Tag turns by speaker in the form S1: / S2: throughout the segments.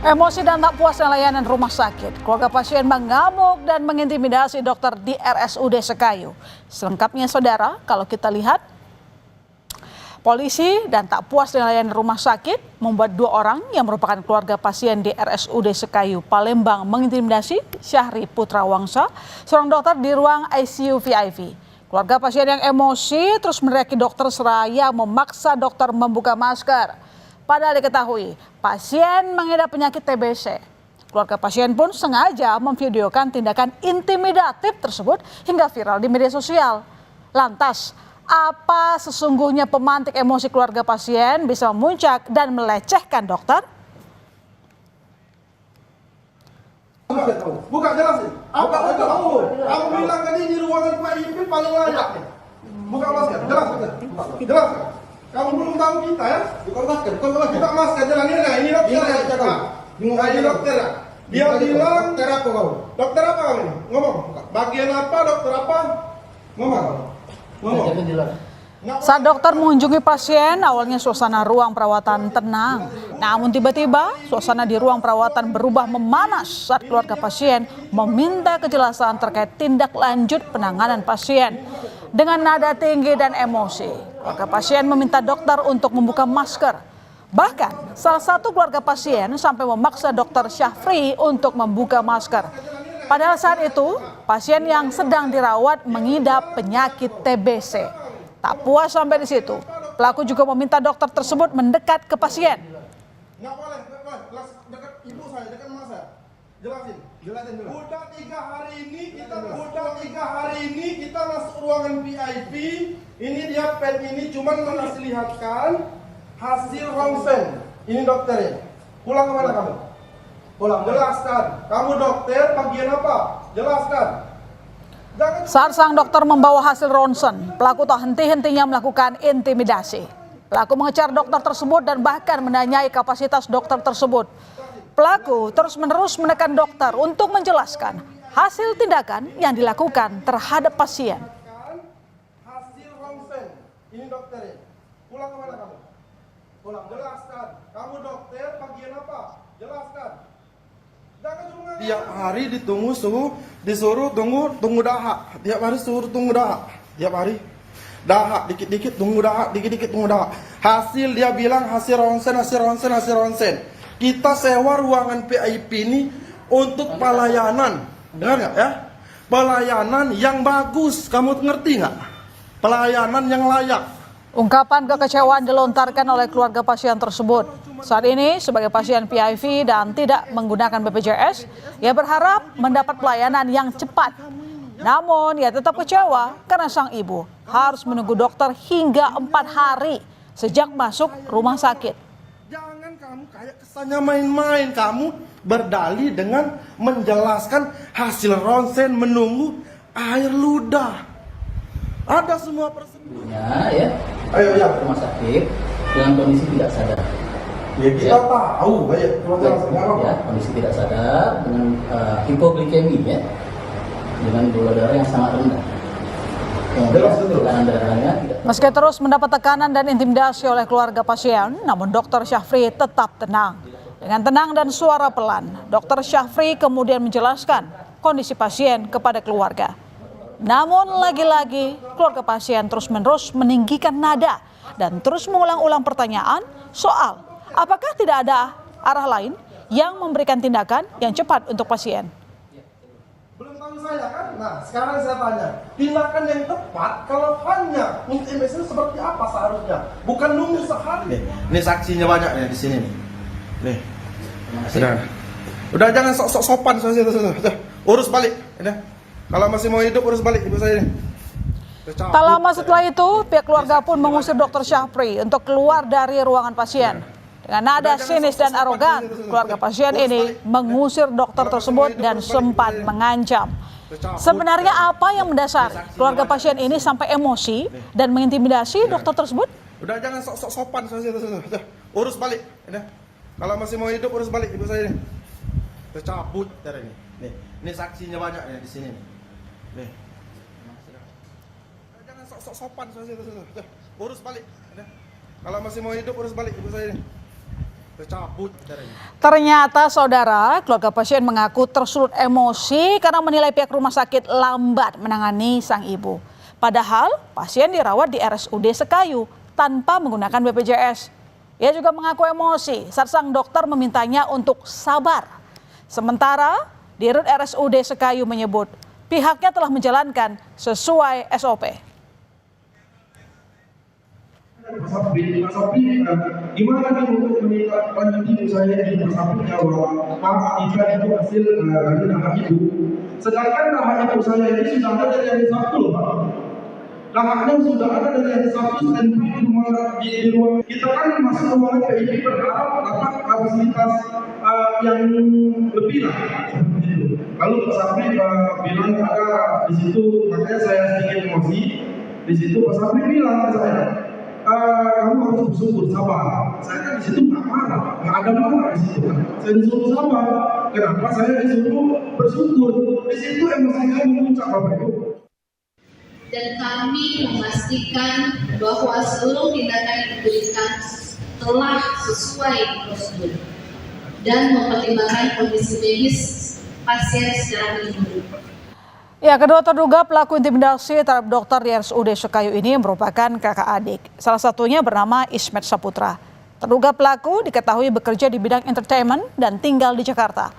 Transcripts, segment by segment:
S1: Emosi dan tak puasnya layanan rumah sakit, keluarga pasien mengamuk dan mengintimidasi dokter di RSUD Sekayu. Selengkapnya saudara, kalau kita lihat, polisi dan tak puas dengan layanan rumah sakit membuat dua orang yang merupakan keluarga pasien di RSUD Sekayu, Palembang mengintimidasi Syahri Putra Wangsa, seorang dokter di ruang ICU VIP. Keluarga pasien yang emosi terus meneriaki dokter seraya memaksa dokter membuka masker. Padahal diketahui pasien mengidap penyakit TBC. Keluarga pasien pun sengaja memvideokan tindakan intimidatif tersebut hingga viral di media sosial. Lantas, apa sesungguhnya pemantik emosi keluarga pasien bisa memuncak dan melecehkan dokter?
S2: Buka jelasin. Apa itu kamu? Kamu bilang tadi di ruangan VIP paling layak. Buka masker. Jelas. Kamu belum tahu kita ya? Buka masker. Buka masker. Jalan ini. Ini dokter. Ini dokter. Dia bilang dokter apa kamu? Dokter apa kamu? Ngomong. Bagian apa? Dokter apa? Ngomong.
S1: Saat dokter mengunjungi pasien, awalnya suasana ruang perawatan tenang. Namun tiba-tiba suasana di ruang perawatan berubah memanas saat keluarga pasien meminta kejelasan terkait tindak lanjut penanganan pasien. Dengan nada tinggi dan emosi, keluarga pasien meminta dokter untuk membuka masker. Bahkan salah satu keluarga pasien sampai memaksa dokter Syafri untuk membuka masker. Padahal saat itu pasien yang sedang dirawat mengidap penyakit TBC. Tak puas sampai di situ, pelaku juga meminta dokter tersebut mendekat ke pasien.
S2: Nggak boleh. Dekat ibu saya, dekat mama saya. Jelasin dulu. Udah 3 hari ini kita masuk ruangan VIP. Ini dia pen ini cuman mengasih lihatkan hasil ronsen. Ini dokternya. Pulang kemana kamu? Pulang. Jelaskan. Kamu dokter bagian apa? Jelaskan.
S1: Saat sang dokter membawa hasil ronsen, pelaku tak henti-hentinya melakukan intimidasi. Pelaku mengejar dokter tersebut dan bahkan menanyai kapasitas dokter tersebut. Pelaku terus-menerus menekan dokter untuk menjelaskan hasil tindakan yang dilakukan terhadap pasien.
S2: Hasil ronsen. Ini dokternya. Pulang kemana kamu? Pulang. Jelaskan. Kamu dokter bagian apa? Jelaskan. Tiap hari disuruh tunggu dahak. Tiap hari suruh tunggu dahak. Tiap hari dahak dikit-dikit tunggu dahak, dikit-dikit tunggu dahak. Hasil dia bilang hasil ronsen. Kita sewa ruangan VIP ini untuk pelayanan. Dengar nggak ya? Pelayanan yang bagus. Kamu ngerti nggak? Pelayanan yang layak.
S1: Ungkapan kekecewaan dilontarkan oleh keluarga pasien tersebut. Saat ini sebagai pasien PIV dan tidak menggunakan BPJS, ia berharap mendapat pelayanan yang cepat. Namun ia tetap kecewa karena sang ibu harus menunggu dokter hingga 4 hari sejak masuk rumah sakit.
S2: Jangan kamu kayak kesannya main-main. Kamu berdalih dengan menjelaskan hasil ronsen menunggu air ludah. Ada semua
S3: persetujuannya ya. Ayo ya rumah sakit dengan kondisi tidak sadar.
S2: Ya kita tahu banyak
S3: ya, kondisi tidak sadar dengan hipoglikemi ya. Dengan gula darah yang sangat rendah.
S1: Meski terus mendapat tekanan dan intimidasi oleh keluarga pasien, namun Dr. Syafri tetap tenang. Dengan tenang dan suara pelan, Dr. Syafri kemudian menjelaskan kondisi pasien kepada keluarga. Namun lagi-lagi keluarga pasien terus-menerus meninggikan nada dan terus mengulang-ulang pertanyaan soal apakah tidak ada arah lain yang memberikan tindakan yang cepat untuk pasien.
S2: Belum tahu saya kan? Nah sekarang saya tanya, tindakan yang tepat kalau hanya intimidasi seperti apa seharusnya? Bukan nunggu sehari. Nih saksinya banyak nih di sini nih. Nih, udah jangan sok-sok sopan sudah. Urus balik. Udah. Kalau masih mau hidup urus balik ibu saya ini.
S1: Tak lama setelah itu, pihak keluarga pun mengusir Dr. Syafri untuk keluar dari ruangan pasien. Dengan nada sinis dan arogan, keluarga pasien ini mengusir dokter tersebut dan sempat mengancam. Sebenarnya apa yang mendasari keluarga pasien ini sampai emosi dan mengintimidasi dokter tersebut?
S2: Udah jangan sok-sok sopan sudah. Urus balik. Udah. Kalau masih mau hidup urus balik ibu saya ini. Tercabut dari ini. Nih saksinya banyak ya di sini nih. Jangan sok-sok sopan sudah. Urus balik. Udah. Kalau masih mau hidup urus balik ibu saya ini.
S1: Ternyata saudara, keluarga pasien mengaku tersulut emosi karena menilai pihak rumah sakit lambat menangani sang ibu. Padahal pasien dirawat di RSUD Sekayu tanpa menggunakan BPJS. Ia juga mengaku emosi saat sang dokter memintanya untuk sabar. Sementara Dirut RSUD Sekayu menyebut pihaknya telah menjalankan sesuai SOP.
S2: Mas Sapri, gimana nih untuk menindaklanjuti saya di Mas Sapri bahwa Pak Ivan itu hasil dari nama ibu. Sedangkan nama ibu saya ini sudah ada dari hari Sabtu loh Pak. Namanya sudah ada dari hari Sabtu dan di ruang kita kan masih ruangan PIP berharap dapat kapasitas yang lebih lah. Lalu Pak Sapri bilang ada di situ, makanya saya sedikit emosi. Di situ Pak Sapri bilang ke saya, kamu harus bersyukur, sabar. Saya kan di situ nggak marah, nggak ada marah di situ kan. Saya disuruh sabar. Kenapa saya disuruh bersyukur? Di situ emosi saya memuncak Bapak Ibu.
S4: Dan kami memastikan bahwa seluruh tindakan yang diberikan telah sesuai prosedur dan mempertimbangkan kondisi medis pasien secara menyeluruh.
S1: Ya, kedua terduga pelaku intimidasi terhadap dokter di RSUD Sekayu ini merupakan kakak adik. Salah satunya bernama Ismet Saputra. Terduga pelaku diketahui bekerja di bidang entertainment dan tinggal di Jakarta.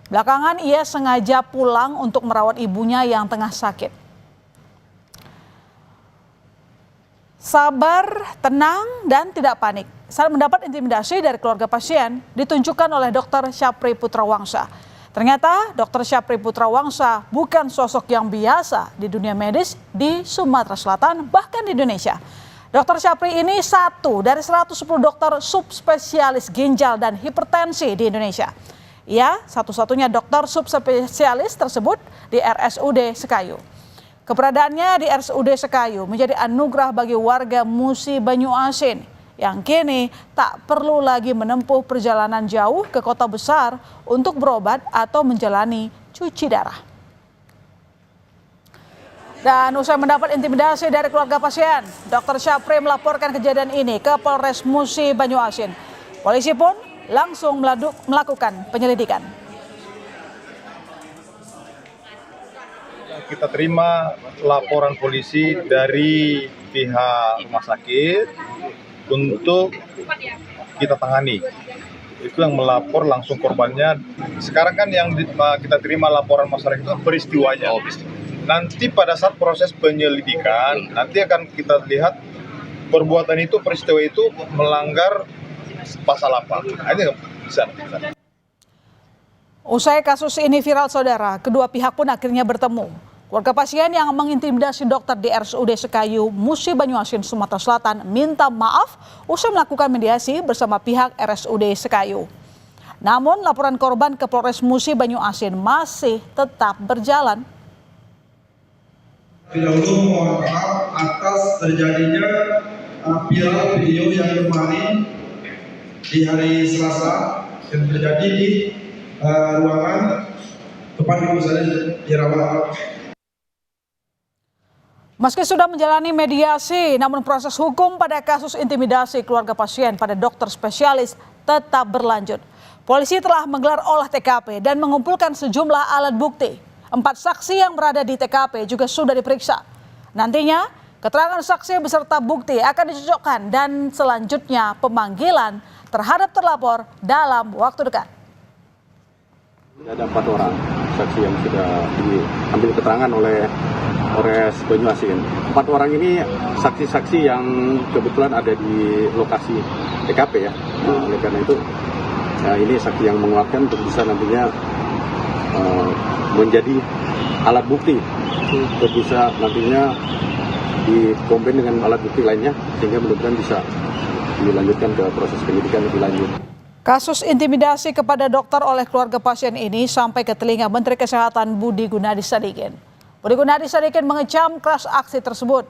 S1: Belakangan ia sengaja pulang untuk merawat ibunya yang tengah sakit. Sabar, tenang, dan tidak panik saat mendapat intimidasi dari keluarga pasien ditunjukkan oleh Dr. Syapri Putrawangsa. Ternyata Dr. Syapri Putrawangsa bukan sosok yang biasa di dunia medis di Sumatera Selatan bahkan di Indonesia. Dr. Syapri ini satu dari 110 dokter subspesialis ginjal dan hipertensi di Indonesia. Ia satu-satunya dokter subspesialis tersebut di RSUD Sekayu. Keberadaannya di RSUD Sekayu menjadi anugerah bagi warga Musi Banyuasin yang kini tak perlu lagi menempuh perjalanan jauh ke kota besar untuk berobat atau menjalani cuci darah. Dan usai mendapat intimidasi dari keluarga pasien, Dr. Syapri melaporkan kejadian ini ke Polres Musi Banyuasin. Polisi pun langsung melakukan penyelidikan.
S5: Kita terima laporan polisi dari pihak rumah sakit untuk kita tangani. Itu yang melapor langsung korbannya. Sekarang kan yang kita terima laporan masyarakat itu peristiwanya. Nanti pada saat proses penyelidikan, nanti akan kita lihat perbuatan itu, peristiwa itu melanggar pasal apa. Ini bisa.
S1: Usai kasus ini viral saudara, kedua pihak pun akhirnya bertemu. Warga pasien yang mengintimidasi dokter di RSUD Sekayu, Musi Banyuasin, Sumatera Selatan minta maaf usai melakukan mediasi bersama pihak RSUD Sekayu. Namun laporan korban ke Polres Musi Banyuasin masih tetap berjalan.
S2: Dahulu mohon maaf atas terjadinya viral video yang kemarin di hari Selasa yang terjadi di ruangan tempat ibu saya dirawat.
S1: Meski sudah menjalani mediasi, namun proses hukum pada kasus intimidasi keluarga pasien pada dokter spesialis tetap berlanjut. Polisi telah menggelar olah TKP dan mengumpulkan sejumlah alat bukti. 4 saksi yang berada di TKP juga sudah diperiksa. Nantinya, keterangan saksi beserta bukti akan dicocokkan dan selanjutnya pemanggilan terhadap terlapor dalam waktu dekat.
S6: Ada 4 orang saksi yang sudah diambil keterangan oleh Polres Banyuasin. 4 orang ini saksi-saksi yang kebetulan ada di lokasi TKP ya. Nah, oleh karena itu, ya ini saksi yang menguatkan untuk bisa nantinya menjadi alat bukti untuk bisa nantinya dikombin dengan alat bukti lainnya sehingga mudah-mudahan bisa dilanjutkan ke proses penyidikan lebih lanjut.
S1: Kasus intimidasi kepada dokter oleh keluarga pasien ini sampai ke telinga Menteri Kesehatan Budi Gunadi Sadikin. Budi Gunadi Sadikin mengecam keras aksi tersebut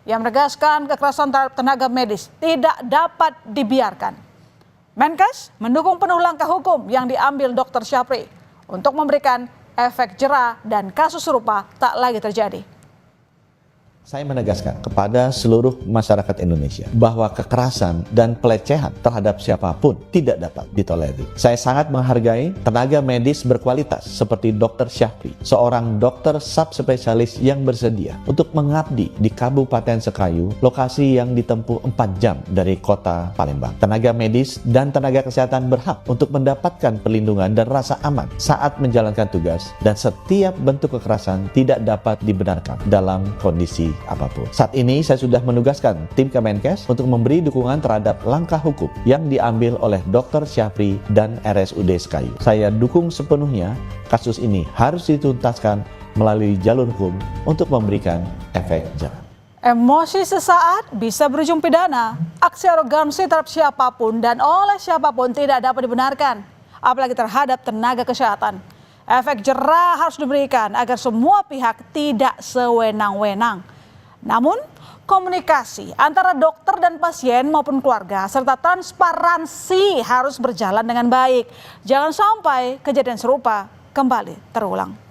S1: yang menegaskan kekerasan terhadap tenaga medis tidak dapat dibiarkan. Menkes mendukung penuh langkah hukum yang diambil Dr. Syapri untuk memberikan efek jera dan kasus serupa tak lagi terjadi.
S7: Saya menegaskan kepada seluruh masyarakat Indonesia bahwa kekerasan dan pelecehan terhadap siapapun tidak dapat ditolerir. Saya sangat menghargai tenaga medis berkualitas seperti Dr. Syafri, seorang dokter subspesialis yang bersedia untuk mengabdi di Kabupaten Sekayu, lokasi yang ditempuh 4 jam dari kota Palembang. Tenaga medis dan tenaga kesehatan berhak untuk mendapatkan perlindungan dan rasa aman saat menjalankan tugas, dan setiap bentuk kekerasan tidak dapat dibenarkan dalam kondisi apapun. Saat ini saya sudah menugaskan tim Kemenkes untuk memberi dukungan terhadap langkah hukum yang diambil oleh Dr. Syafri dan RSUD Sekayu. Saya dukung sepenuhnya kasus ini harus dituntaskan melalui jalur hukum untuk memberikan efek jerah.
S1: Emosi sesaat bisa berujung pidana. Aksi arogansi terhadap siapapun dan oleh siapapun tidak dapat dibenarkan, apalagi terhadap tenaga kesehatan. Efek jerah harus diberikan agar semua pihak tidak sewenang-wenang. Namun, komunikasi antara dokter dan pasien maupun keluarga serta transparansi harus berjalan dengan baik. Jangan sampai kejadian serupa kembali terulang.